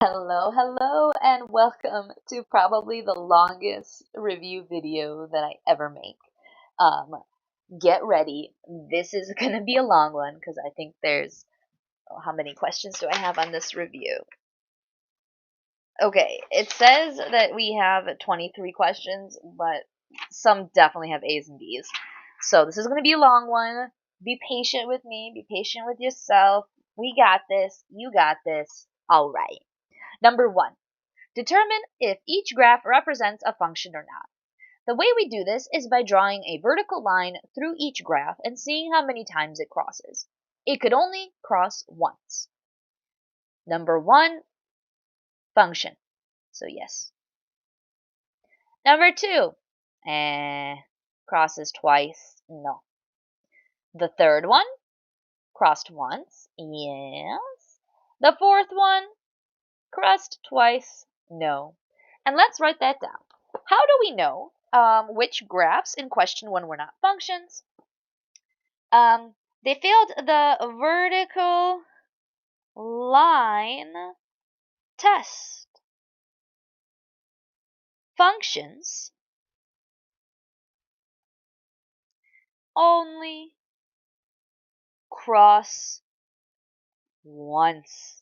Hello, hello, and welcome to probably the longest review video that I ever make. Um, get ready. This is gonna be a long one because I think there's, how many questions do I have on this review? Okay, it says that we have 23 questions, but some definitely have A's and B's. So this is gonna be a long one. Be patient with me, be patient with yourself. We got this, you got this. All right. Number one. Determine if each graph represents a function or not. The way we do this is by drawing a vertical line through each graph and seeing how many times it crosses. It could only cross once. Number one, function. So yes. Number two, crosses twice. No. The third one, crossed once. Yes. The fourth one, crossed twice. No. And let's write that down. How do we know which graphs in question one were not functions? They failed the vertical line test. Functions only cross once.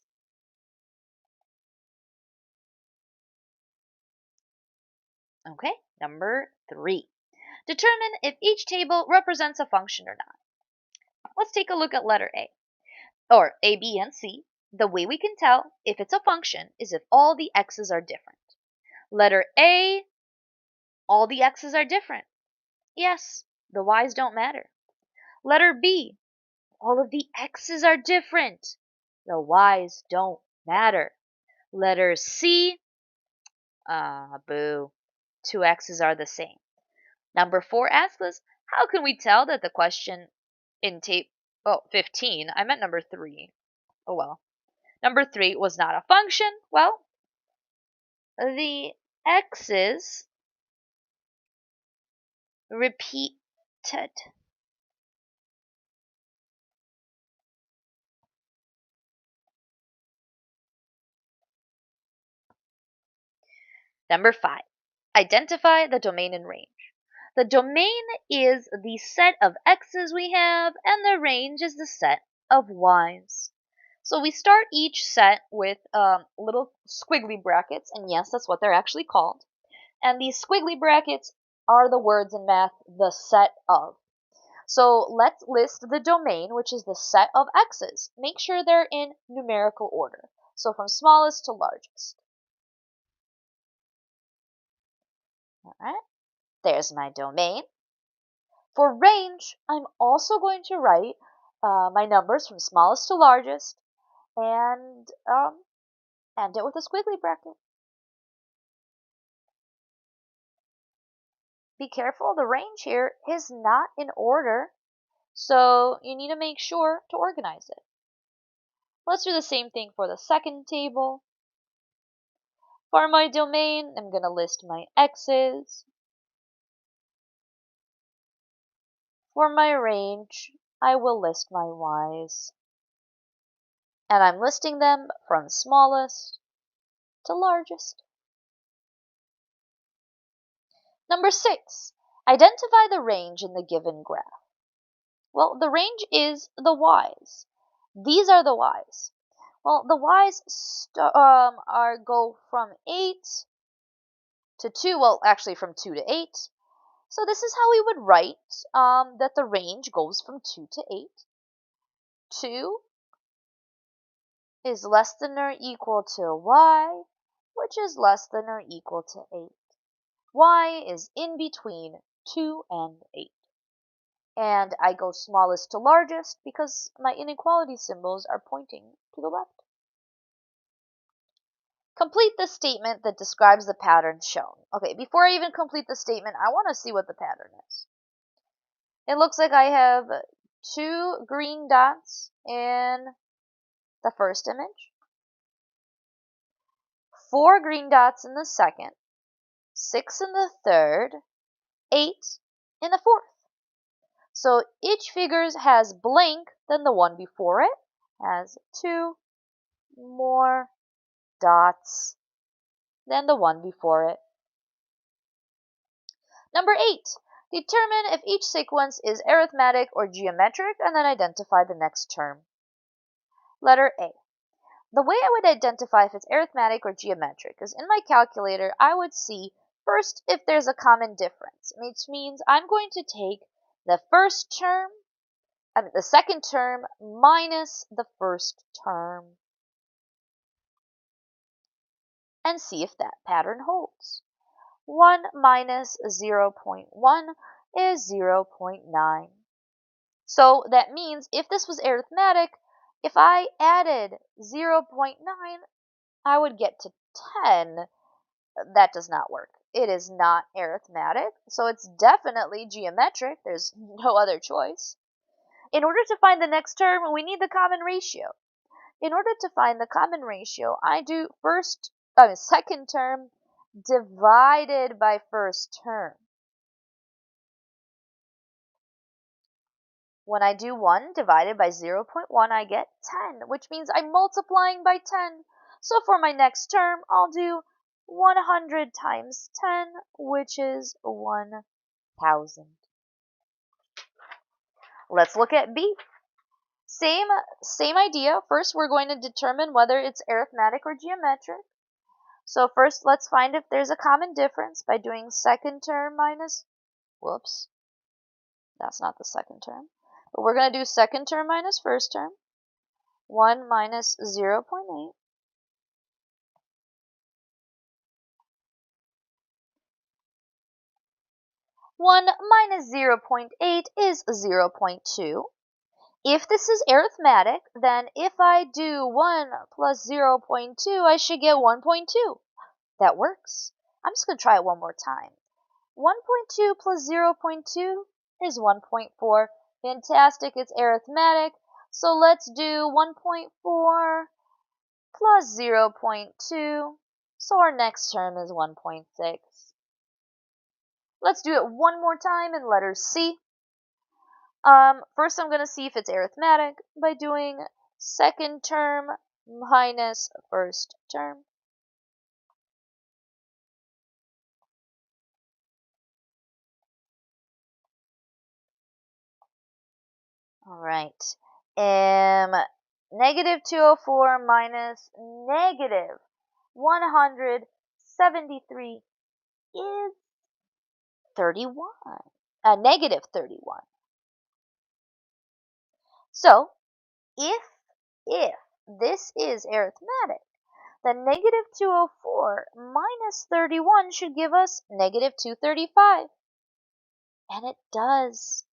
Okay, number three. Determine if each table represents a function or not. Let's take a look at letter A, or A, B, and C. The way we can tell if it's a function is if all the x's are different. Letter A, all the x's are different. Yes, the y's don't matter. Letter B, all of the x's are different. The y's don't matter. Letter C, boo, two x's are the same. Number 4 asks us, how can we tell that the question in tape, 15, I meant number 3. Oh well. Number 3 was not a function. Well, the x's repeated. Number 5, identify the domain and range. The domain is the set of x's we have, and the range is the set of y's. So we start each set with little squiggly brackets, and yes, that's what they're actually called. And these squiggly brackets are the words in math, the set of. So let's list the domain, which is the set of x's. Make sure they're in numerical order, so from smallest to largest. All right, there's my domain. For range, I'm also going to write my numbers from smallest to largest and end it with a squiggly bracket. Be careful, the range here is not in order, so you need to make sure to organize it. Let's do the same thing for the second table. For my domain, I'm going to list my x's. For my range, I will list my y's. And I'm listing them from smallest to largest. Number 6, identify the range in the given graph. Well, the range is the y's. These are the y's. Well, the y's go from 8 to 2, well, actually from 2 to 8. So this is how we would write that the range goes from 2 to 8. 2 is less than or equal to y, which is less than or equal to 8. Y is in between 2 and 8. And I go smallest to largest because my inequality symbols are pointing to the left. Complete the statement that describes the pattern shown. Okay, before I even complete the statement, I want to see what the pattern is. It looks like I have 2 green dots in the first image, 4 green dots in the second, 6 in the third, 8 in the fourth. So each figure has blank than the one before it, has 2 more dots, then the one before it. Number 8. Determine if each sequence is arithmetic or geometric and then identify the next term. Letter A. The way I would identify if it's arithmetic or geometric is in my calculator, I would see first if there's a common difference, which means I'm going to take the second term minus the first term and see if that pattern holds. 1 minus 0.1 is 0.9. So that means if this was arithmetic, if I added 0.9, I would get to 10. That does not work. It is not arithmetic, so it's definitely geometric. There's no other choice. In order to find the next term, we need the common ratio. In order to find the common ratio, I do second term divided by first term. When I do 1 divided by 0.1, I get 10, which means I'm multiplying by 10. So for my next term, I'll do 100 times 10, which is 1,000. Let's look at B. Same idea. First, we're going to determine whether it's arithmetic or geometric. So first, let's find if there's a common difference by doing second term minus, that's not the second term. But we're going to do second term minus first term. 1 minus 0.8. One minus 0.8 is 0.2. If this is arithmetic, then if I do 1 plus 0.2, I should get 1.2. That works. I'm just going to try it one more time. 1.2 plus 0.2 is 1.4. Fantastic, it's arithmetic. So let's do 1.4 plus 0.2. So our next term is 1.6. Let's do it one more time in letter C. First I'm going to see if it's arithmetic by doing second term minus first term. All right. Negative 204 minus negative 173 is 31. Negative 31. So, if this is arithmetic, then negative 204 minus 31 should give us negative 235. And it does.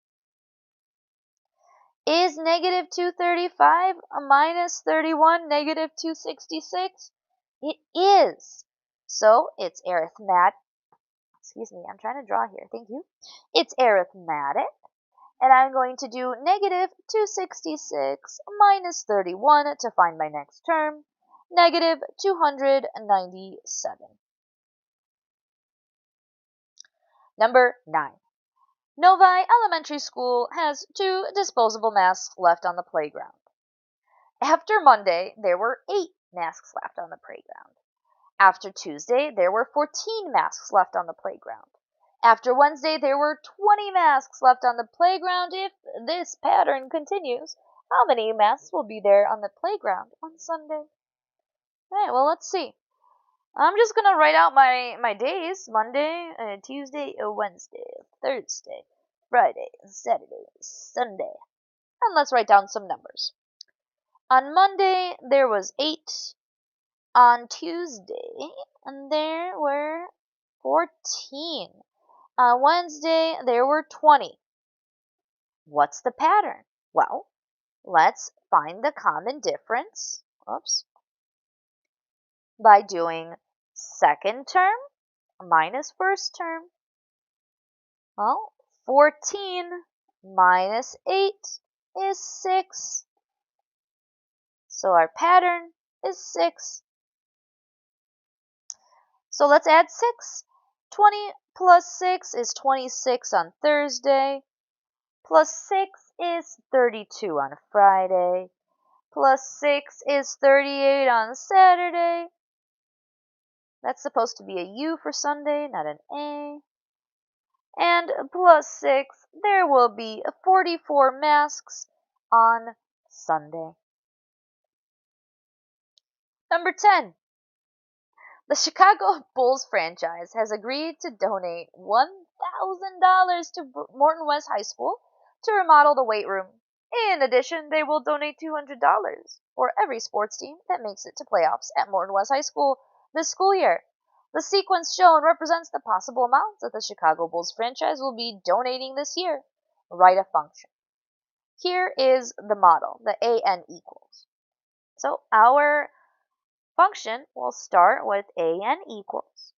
Is negative 235 minus 31 negative 266? It is. So it's arithmetic. Excuse me, I'm trying to draw here. Thank you. It's arithmetic. And I'm going to do negative 266 minus 31 to find my next term. Negative 297. Number 9. Novi Elementary School has 2 disposable masks left on the playground. After Monday, there were 8 masks left on the playground. After Tuesday, there were 14 masks left on the playground. After Wednesday, there were 20 masks left on the playground. If this pattern continues, how many masks will be there on the playground on Sunday? Alright, well, let's see. I'm just going to write out my days. Monday, Tuesday, Wednesday, Thursday, Friday, Saturday, Sunday. And let's write down some numbers. On Monday, there was 8. On Tuesday, and there were 14. On Wednesday, there were 20. What's the pattern? Well, let's find the common difference. By doing second term minus first term. Well, 14 minus 8 is 6. So our pattern is 6. So let's add 6. 20 plus 6 is 26 on Thursday. Plus 6 is 32 on Friday. Plus 6 is 38 on Saturday. That's supposed to be a U for Sunday, not an A. And plus 6, there will be 44 masks on Sunday. Number 10. The Chicago Bulls franchise has agreed to donate $1,000 to Morton West High School to remodel the weight room. In addition, they will donate $200 for every sports team that makes it to playoffs at Morton West High School this school year. The sequence shown represents the possible amounts that the Chicago Bulls franchise will be donating this year. Write a function. Here is the model, the AN equals. So our function will start with AN equals.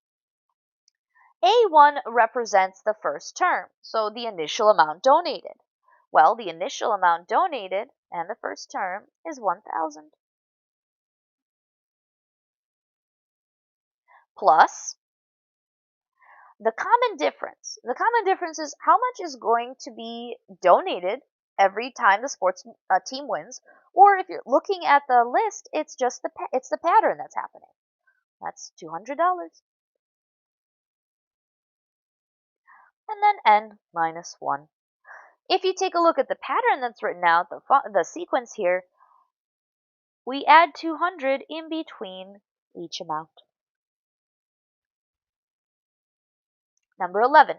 A1 represents the first term, so the initial amount donated. Well, the initial amount donated and the first term is 1,000. Plus the common difference. The common difference is how much is going to be donated every time the sports team wins, or if you're looking at the list, it's just the pattern that's happening. That's $200. And then n minus 1. If you take a look at the pattern that's written out, the sequence here, we add 200 in between each amount. Number 11.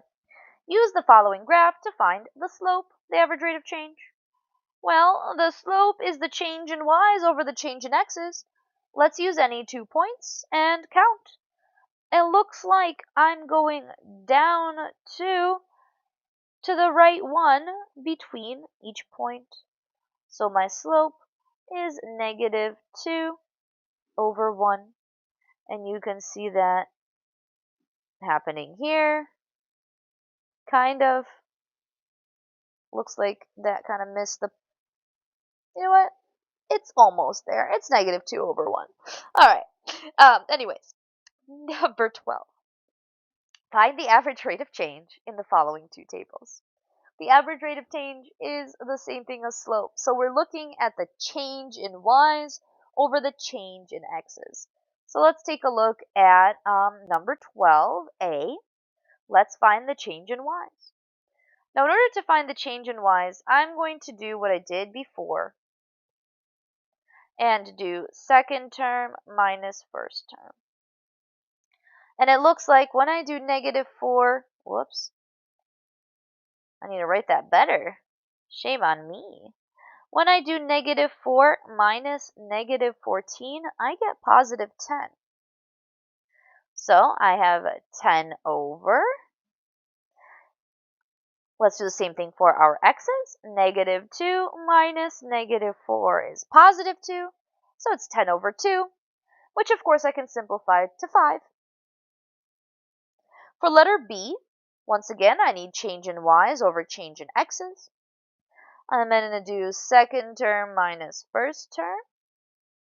Use the following graph to find the slope, the average rate of change. Well, the slope is the change in y's over the change in x's. Let's use any 2 points and count. It looks like I'm going down 2 to the right 1 between each point. So my slope is negative 2 over 1. And you can see that happening here. Kind of. Looks like that kind of missed the... You know what? It's almost there. It's negative 2 over 1. Alright. Anyways. Number 12. Find the average rate of change in the following 2 tables. The average rate of change is the same thing as slope. So we're looking at the change in y's over the change in x's. So let's take a look at number 12a. Let's find the change in y's. Now, in order to find the change in y's, I'm going to do what I did before and do second term minus first term. And it looks like when I do negative 4, whoops, I need to write that better. Shame on me. When I do negative 4 minus negative 14, I get positive 10. So I have 10 over. Let's do the same thing for our x's. Negative 2 minus negative 4 is positive 2. So it's 10 over 2, which of course I can simplify to 5. For letter B, once again, I need change in y's over change in x's. I'm going to do second term minus first term,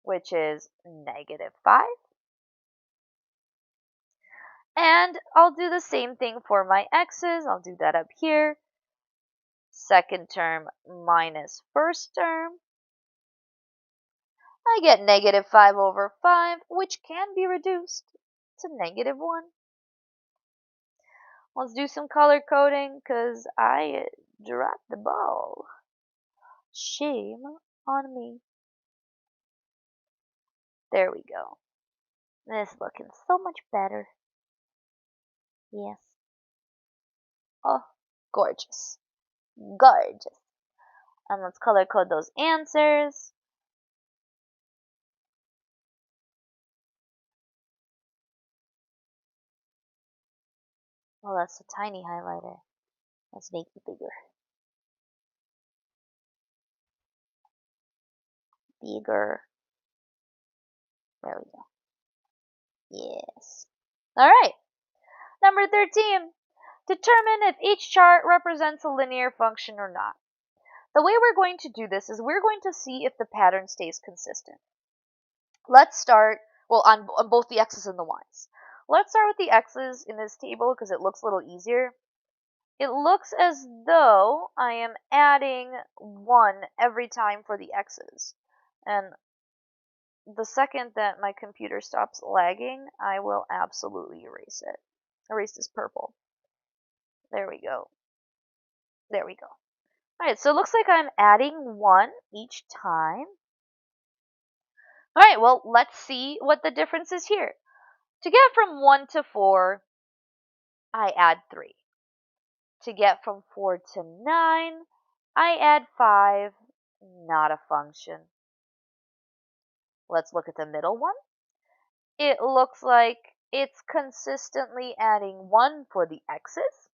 which is negative 5. And I'll do the same thing for my x's. I'll do that up here. Second term minus first term. I get negative 5 over 5, which can be reduced to negative 1. Let's do some color coding because I dropped the ball. Shame on me. There we go. This is looking so much better. Yes. Oh, gorgeous. Gorgeous. And let's color code those answers. Oh, that's a tiny highlighter. Let's make it bigger. Bigger. There we go. Yes. Alright. Number 13. Determine if each chart represents a linear function or not. The way we're going to do this is we're going to see if the pattern stays consistent. Let's start, well, on both the x's and the y's. Let's start with the x's in this table because it looks a little easier. It looks as though I am adding 1 every time for the x's. And the second that my computer stops lagging, I will absolutely erase it. Erase this purple. There we go. There we go. Alright, so it looks like I'm adding 1 each time. Alright, well, let's see what the difference is here. To get from 1 to 4, I add 3. To get from 4 to 9, I add 5. Not a function. Let's look at the middle one. It looks like it's consistently adding 1 for the x's.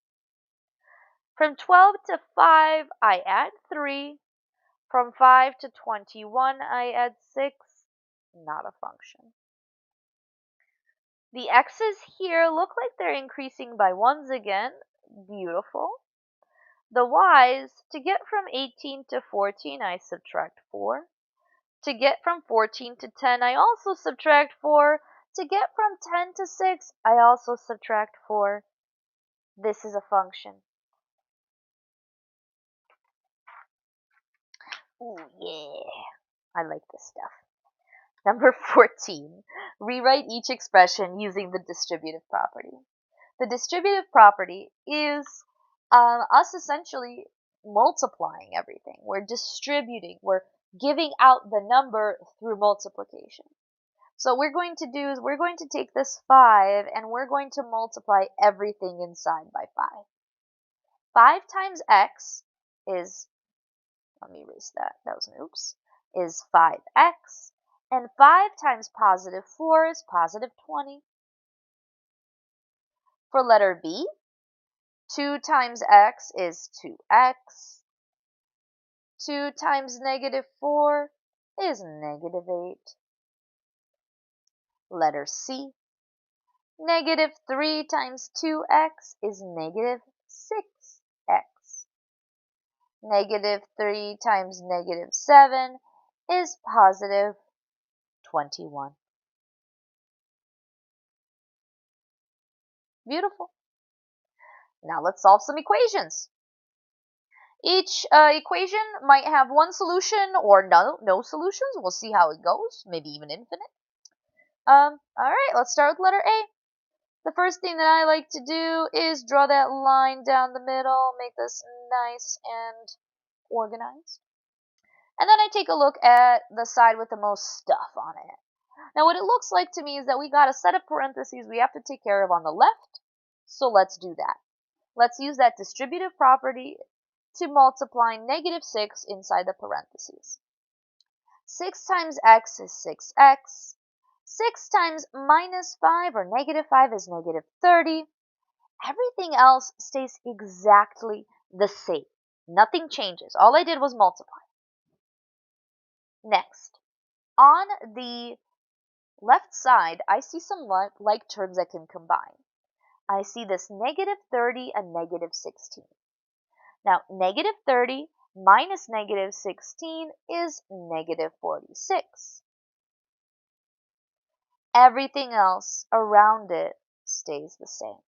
From 12 to 5, I add 3. From 5 to 21, I add 6. Not a function. The x's here look like they're increasing by 1s again. Beautiful. The y's, to get from 18 to 14, I subtract 4. To get from 14 to 10, I also subtract 4. To get from 10 to 6, I also subtract 4. This is a function. Ooh, yeah. I like this stuff. Number 14. Rewrite each expression using the distributive property. The distributive property is us essentially multiplying everything. We're distributing. We're giving out the number through multiplication. So what we're going to do is we're going to take this 5 and we're going to multiply everything inside by 5. 5 times x is, let me erase that, that was an oops, is 5x. And 5 times positive 4 is positive 20. For letter B, 2 times x is 2x. 2 times negative 4 is negative 8. Letter C, negative 3 times 2x is negative 6x. Negative 3 times negative 7 is positive 21. Beautiful. Now let's solve some equations. Each equation might have one solution or no solutions. We'll see how it goes, maybe even infinite. Alright, let's start with letter A. The first thing that I like to do is draw that line down the middle, make this nice and organized. And then I take a look at the side with the most stuff on it. Now what it looks like to me is that we got a set of parentheses we have to take care of on the left, so let's do that. Let's use that distributive property to multiply negative 6 inside the parentheses. 6 times x is 6x. 6 times minus 5 or negative 5 is negative 30. Everything else stays exactly the same. Nothing changes. All I did was multiply. Next, on the left side, I see some like terms that can combine. I see this negative 30 and negative 16. Now, negative 30 minus negative 16 is negative 46. Everything else around it stays the same.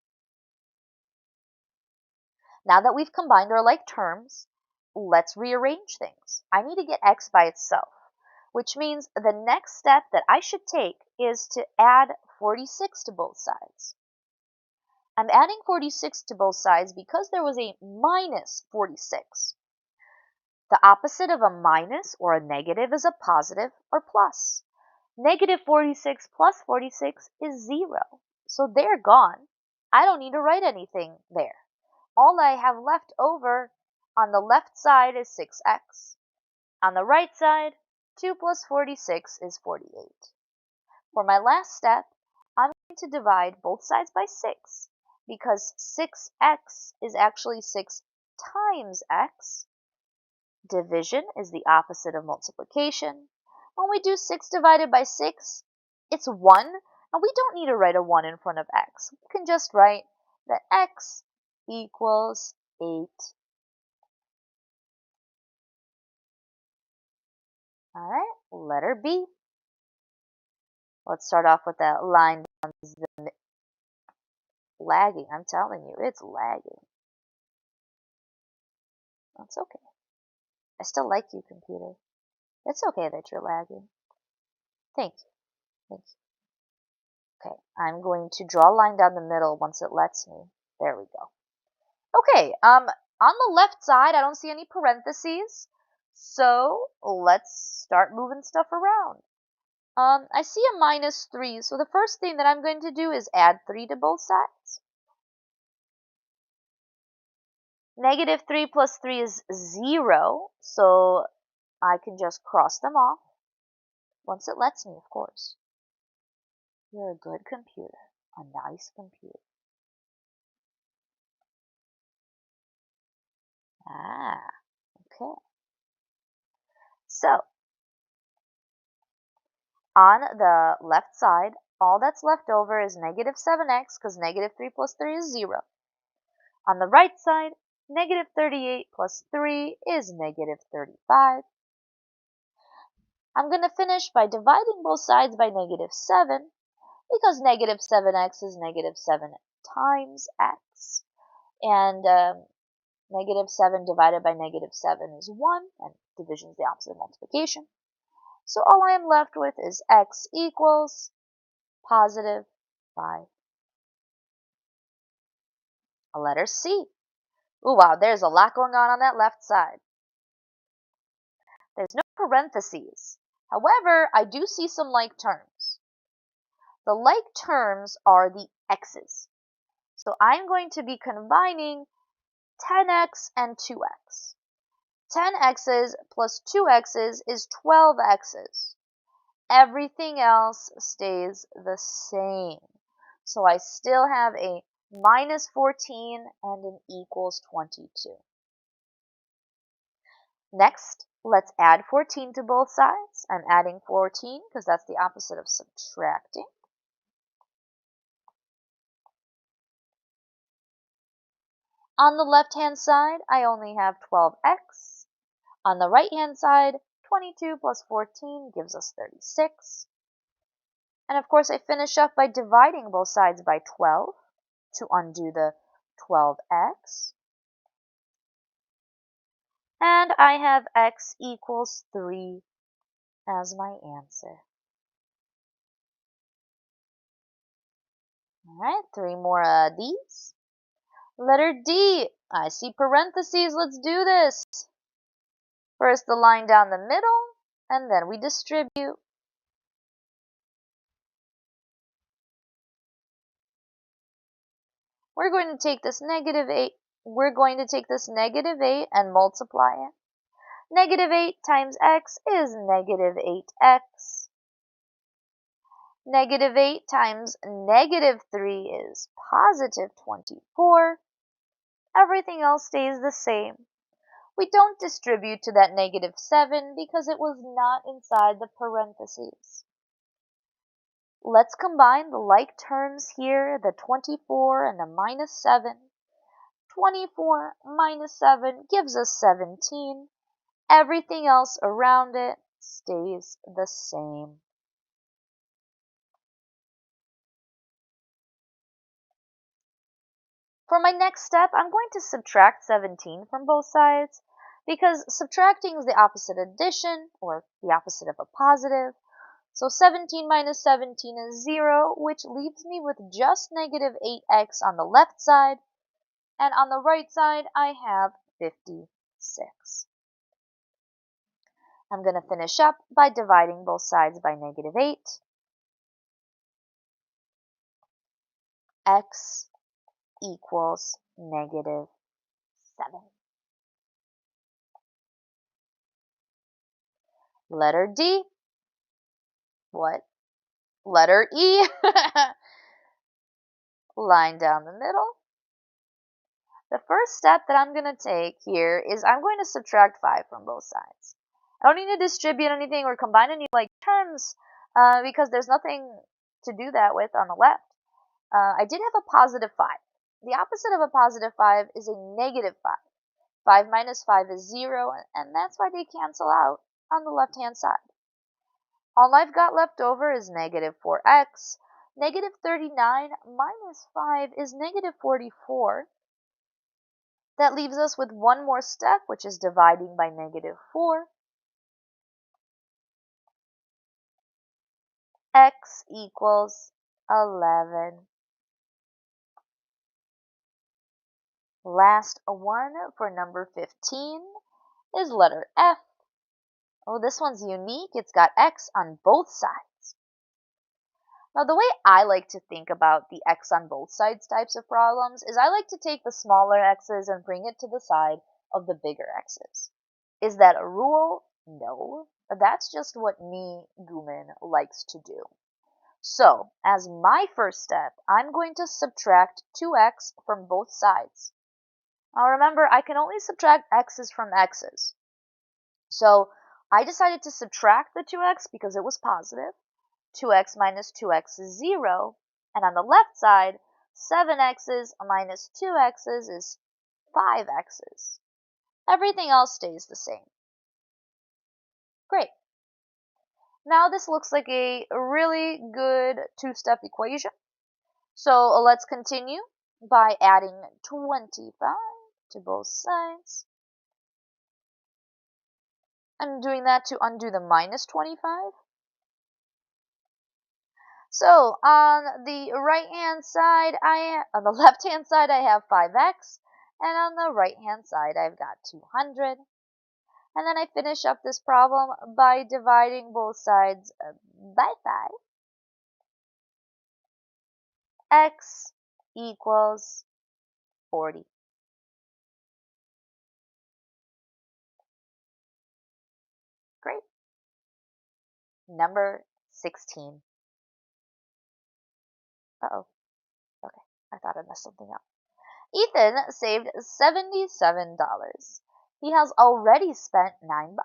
Now that we've combined our like terms, let's rearrange things. I need to get x by itself, which means the next step that I should take is to add 46 to both sides. I'm adding 46 to both sides because there was a minus 46. The opposite of a minus or a negative is a positive or plus. Negative 46 plus 46 is 0, so they're gone. I don't need to write anything there. All I have left over on the left side is 6x. On the right side, 2 plus 46 is 48. For my last step, I'm going to divide both sides by 6 because 6x is actually 6 times x. Division is the opposite of multiplication. When we do 6 divided by 6, it's 1, and we don't need to write a 1 in front of x. We can just write that x equals 8. Alright, letter B. Let's start off with that line down the lagging. I'm telling you, it's lagging. That's okay. I still like you, computer. It's okay that you're lagging. Thank you. Thank you. Okay, I'm going to draw a line down the middle once it lets me. There we go. Okay, on the left side, I don't see any parentheses, so let's start moving stuff around. I see a -3, so the first thing that I'm going to do is add 3 to both sides. -3 plus 3 is 0, so I can just cross them off, once it lets me, of course. You're a good computer, a nice computer. Ah, okay. So, on the left side, all that's left over is -7x, because -3 plus 3 is 0. On the right side, -38 plus 3 is -35. I'm going to finish by dividing both sides by -7, because -7x is -7 times x. And -7 divided by -7 is 1, and division is the opposite of multiplication. So all I am left with is x equals +5. A letter C. Ooh, wow, there's a lot going on that left side. There's no parentheses. However, I do see some like terms. The like terms are the x's. So I'm going to be combining 10x and 2x. 10x's plus 2x's is 12x's. Everything else stays the same. So I still have a -14 and an equals 22. Next, let's add 14 to both sides. I'm adding 14 because that's the opposite of subtracting. On the left-hand side, I only have 12x. On the right-hand side, 22 plus 14 gives us 36. And of course, I finish up by dividing both sides by 12 to undo the 12x. And I have x equals 3 as my answer. Alright, 3 more D's. Letter D. I see parentheses. Let's do this. First the line down the middle, and then we distribute. We're going to take this -8. We're going to take this -8 and multiply it. -8 times x is -8x. -8 times -3 is +24. Everything else stays the same. We don't distribute to that -7 because it was not inside the parentheses. Let's combine the like terms here, the 24 and the -7. 24 minus 7 gives us 17. Everything else around it stays the same. For my next step, I'm going to subtract 17 from both sides because subtracting is the opposite of addition, or the opposite of a positive. So 17 minus 17 is 0, which leaves me with just -8x on the left side, and on the right side I have 56. I'm going to finish up by dividing both sides by -8. X equals -7. Letter D. What? Letter E. Line down the middle. The first step that I'm going to take here is I'm going to subtract 5 from both sides. I don't need to distribute anything or combine any like terms because there's nothing to do that with on the left. I did have a +5. The opposite of a +5 is a -5. 5 minus 5 is 0, and that's why they cancel out on the left-hand side. All I've got left over is -4x. -39 minus 5 is -44. That leaves us with one more step, which is dividing by -4. x equals 11. Last one for number 15 is letter F. Oh, this one's unique. It's got x on both sides. Now, the way I like to think about the x on both sides types of problems is I like to take the smaller x's and bring it to the side of the bigger x's. Is that a rule? No. That's just what me, Guman, likes to do. So, as my first step, I'm going to subtract 2x from both sides. Now remember, I can only subtract x's from x's. So, I decided to subtract the 2x because it was positive. 2x minus 2x is 0. And on the left side, 7x's minus 2x's is 5x's. Everything else stays the same. Great. Now this looks like a really good two-step equation. So let's continue by adding 25 to both sides. I'm doing that to undo the minus 25. So on the right-hand side, on the left-hand side, I have 5x, and on the right-hand side, I've got 200. And then I finish up this problem by dividing both sides by 5. X equals 40. Great. Number 16. Uh-oh. Okay, I thought I messed something up. Ethan saved $77. He has already spent $9.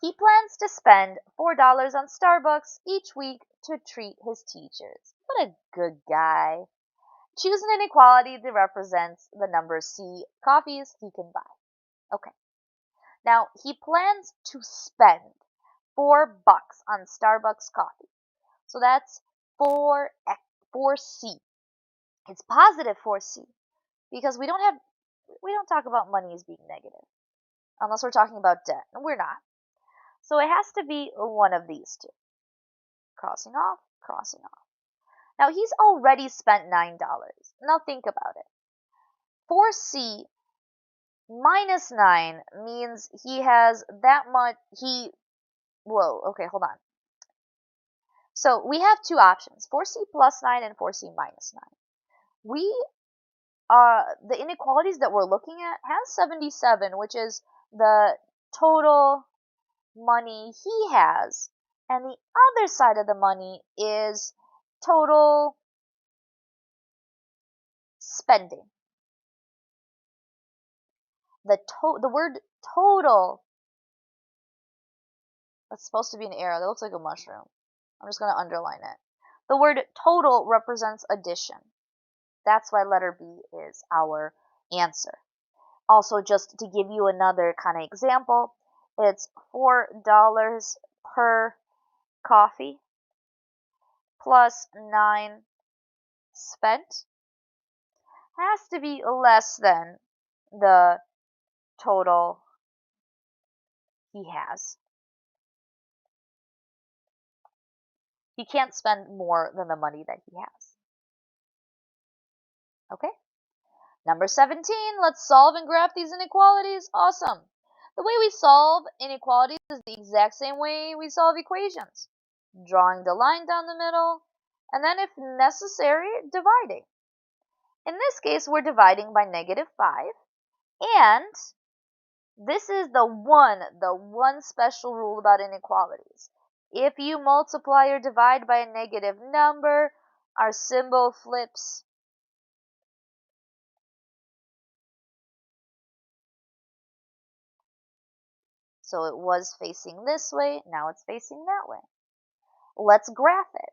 He plans to spend $4 on Starbucks each week to treat his teachers. What a good guy. Choose an inequality that represents the number C coffees he can buy. Okay. Now, he plans to spend $4 on Starbucks coffee. So that's 4C. It's positive 4C because we don't talk about money as being negative unless we're talking about debt, and we're not. So it has to be one of these two. Crossing off, crossing off. Now he's already spent $9. Now think about it. 4C minus 9 means he has that much, whoa, okay, hold on. So we have two options, 4C plus 9 and 4C minus 9. The inequalities that we're looking at has 77, which is the total money he has, and the other side of the money is total spending. The word total, that's supposed to be an arrow. That looks like a mushroom. I'm just going to underline it. The word total represents addition. That's why letter B is our answer. Also, just to give you another kind of example, it's $4 per coffee plus 9 spent has to be less than the total he has. He can't spend more than the money that he has. Okay? Number 17, let's solve and graph these inequalities. Awesome. The way we solve inequalities is the exact same way we solve equations. Drawing the line down the middle, and then if necessary, dividing. In this case, we're dividing by negative 5, and this is the one special rule about inequalities. If you multiply or divide by a negative number, our symbol flips. So it was facing this way, now it's facing that way. Let's graph it.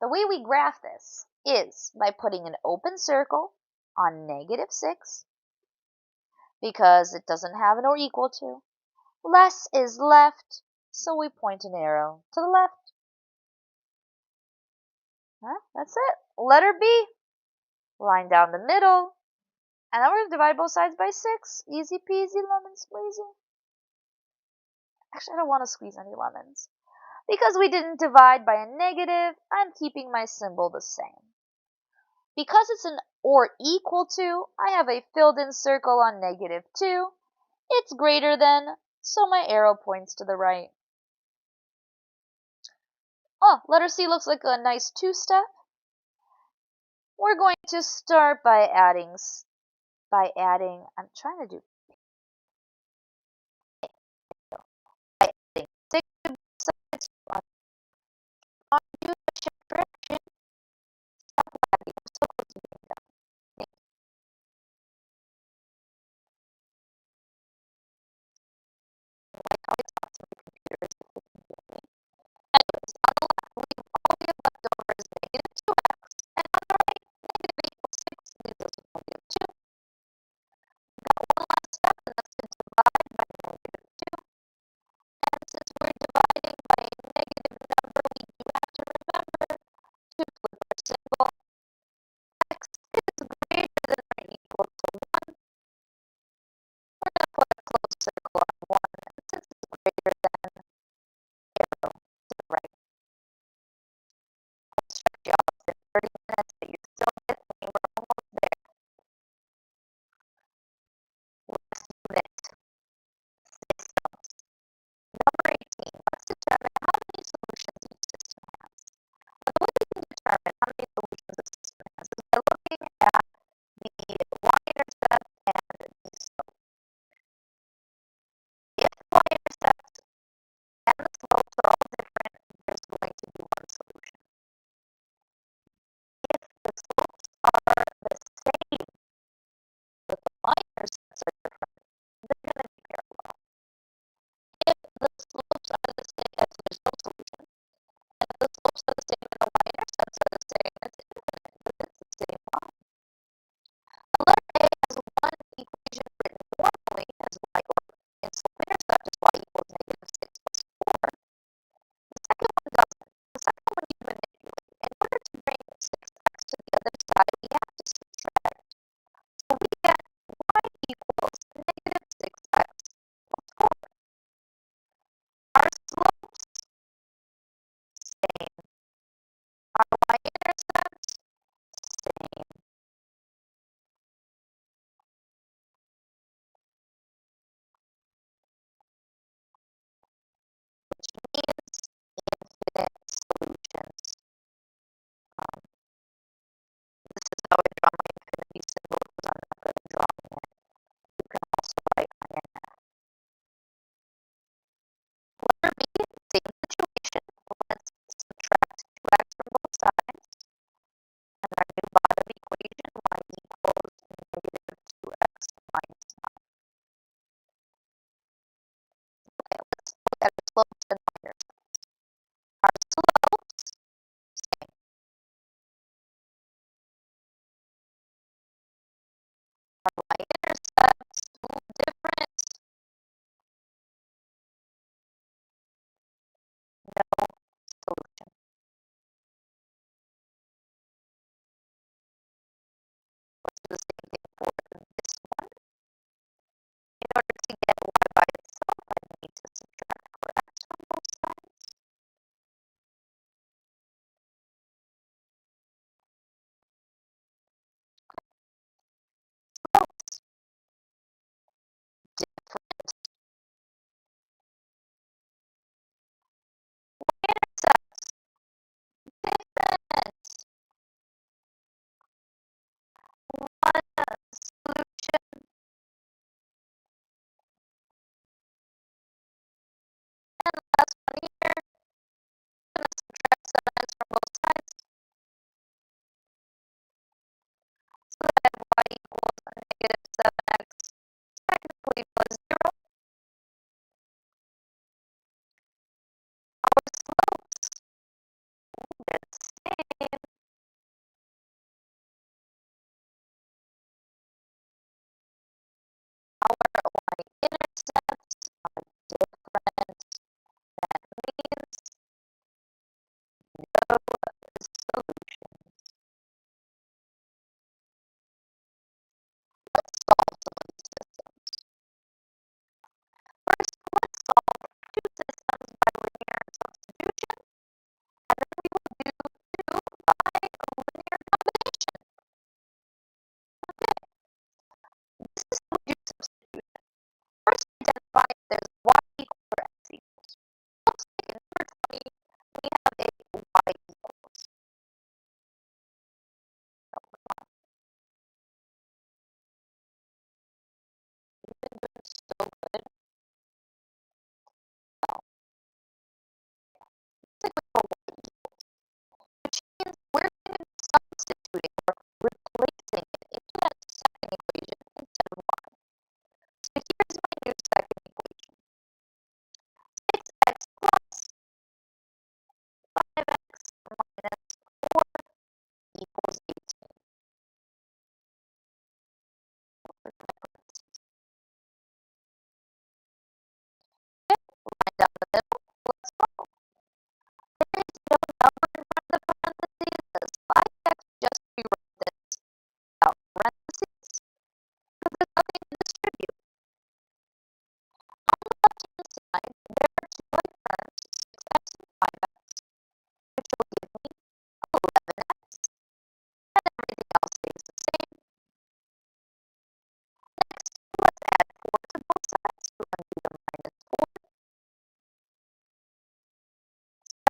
The way we graph this is by putting an open circle on negative 6, because it doesn't have an or equal to. Less is left, so we point an arrow to the left. That's it. Letter B. Line down the middle. And then we're going to divide both sides by 6. Easy peasy lemon squeezy. Actually, I don't want to squeeze any lemons. Because we didn't divide by a negative, I'm keeping my symbol the same. Because it's an or equal to, I have a filled in circle on -2. It's greater than, so my arrow points to the right. Oh, letter C looks like a nice two-step. We're going to start by adding, I'm trying to do, by adding 6 to both sides. On you the shift direction, stop lagging. I'm so close to being done. Like how I talk to my computers if they can hear me. Anyways, on the left, all we have left over is -2x, and on the right, -8 equals 6 leaves us with -2. We've got one last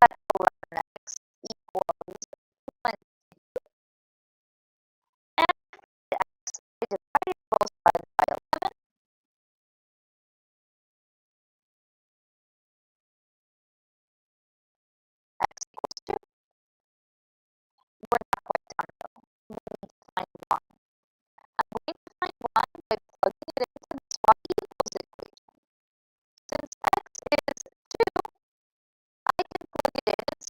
that 11x equals 20. And the x, I divided both sides by 11. X equals 2. We're not quite done though. We need to find 1. I'm going to find 1 by plugging it into this y equals equation. Since x is 2, I can plug it in and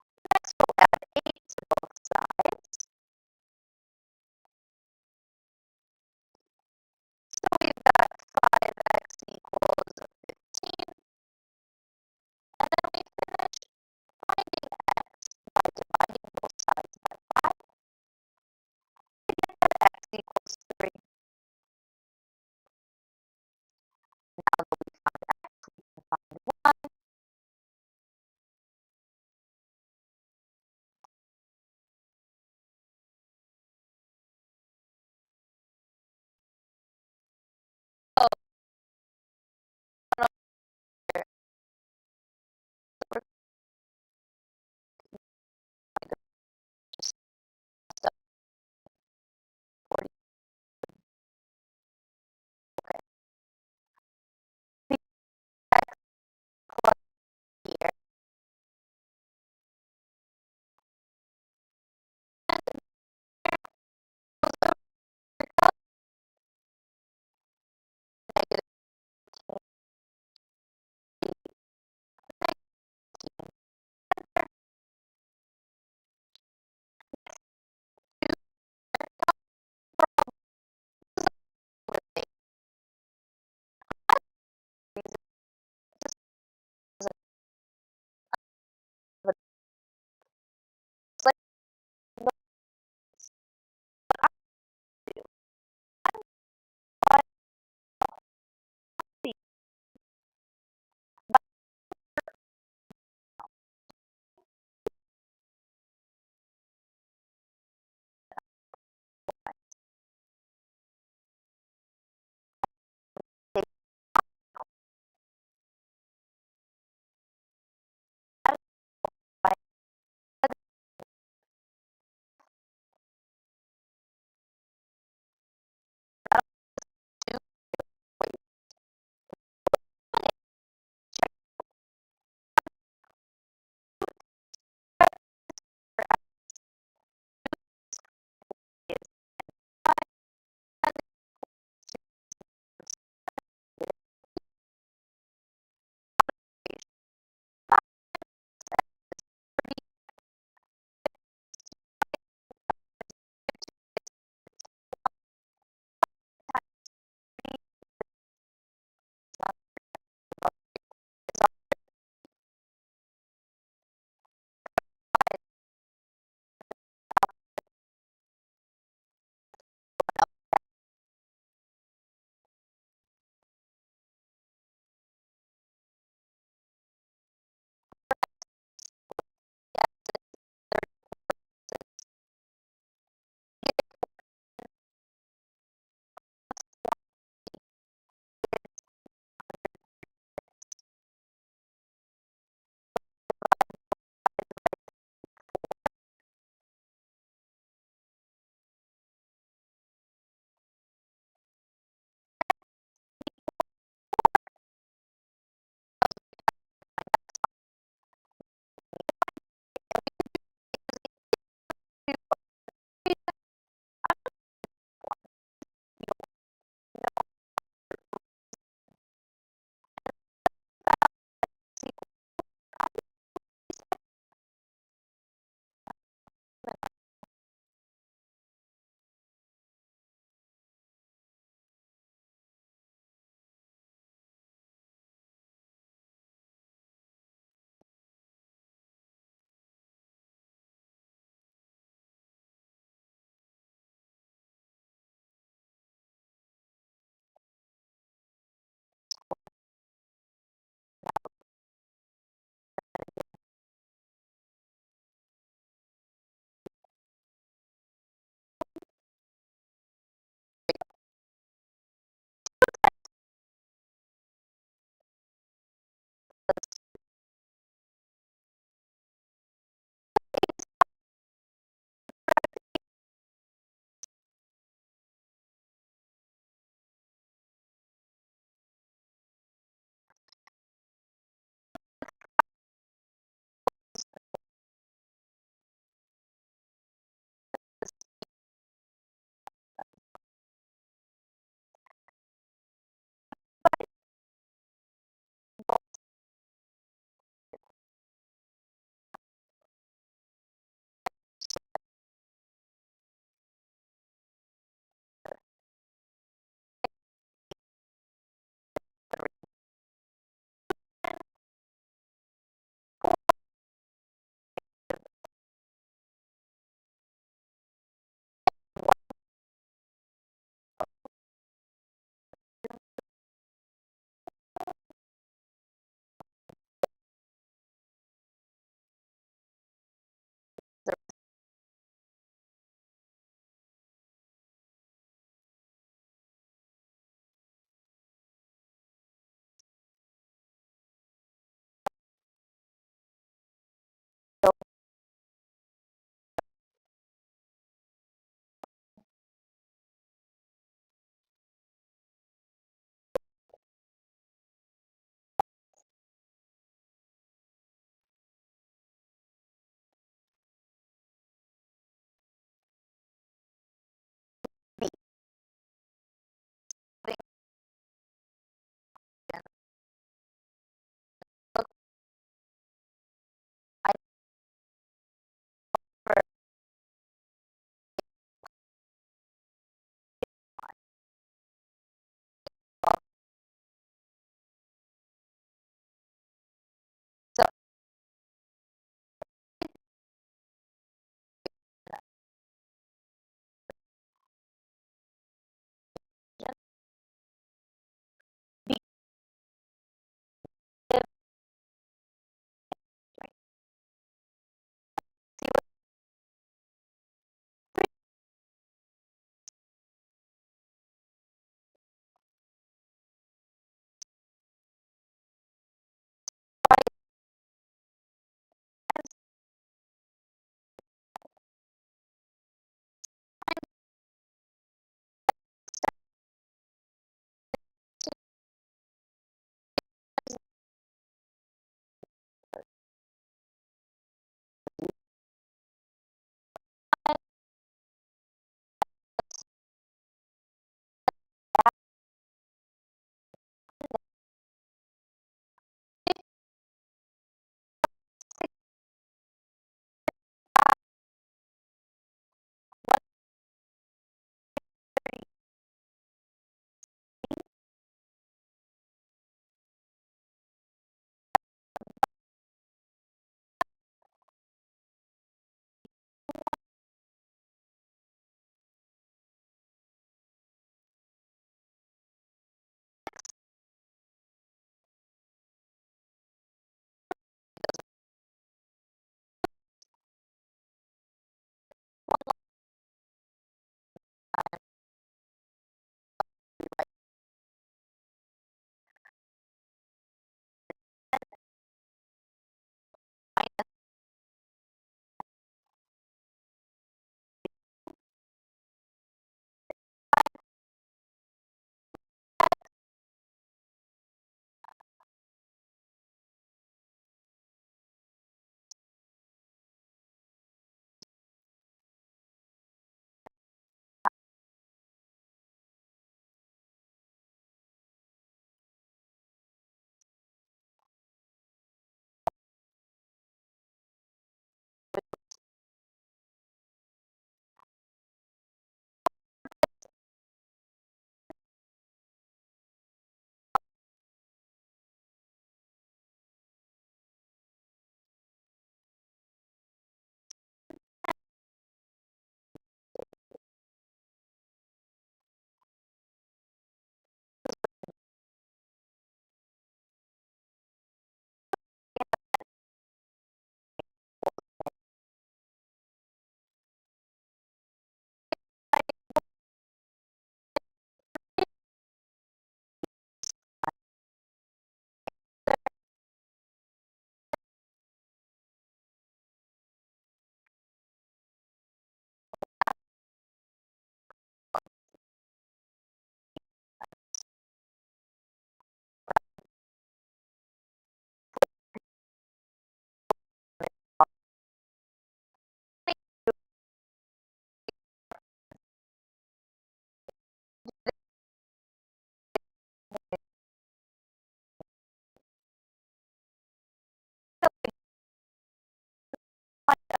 find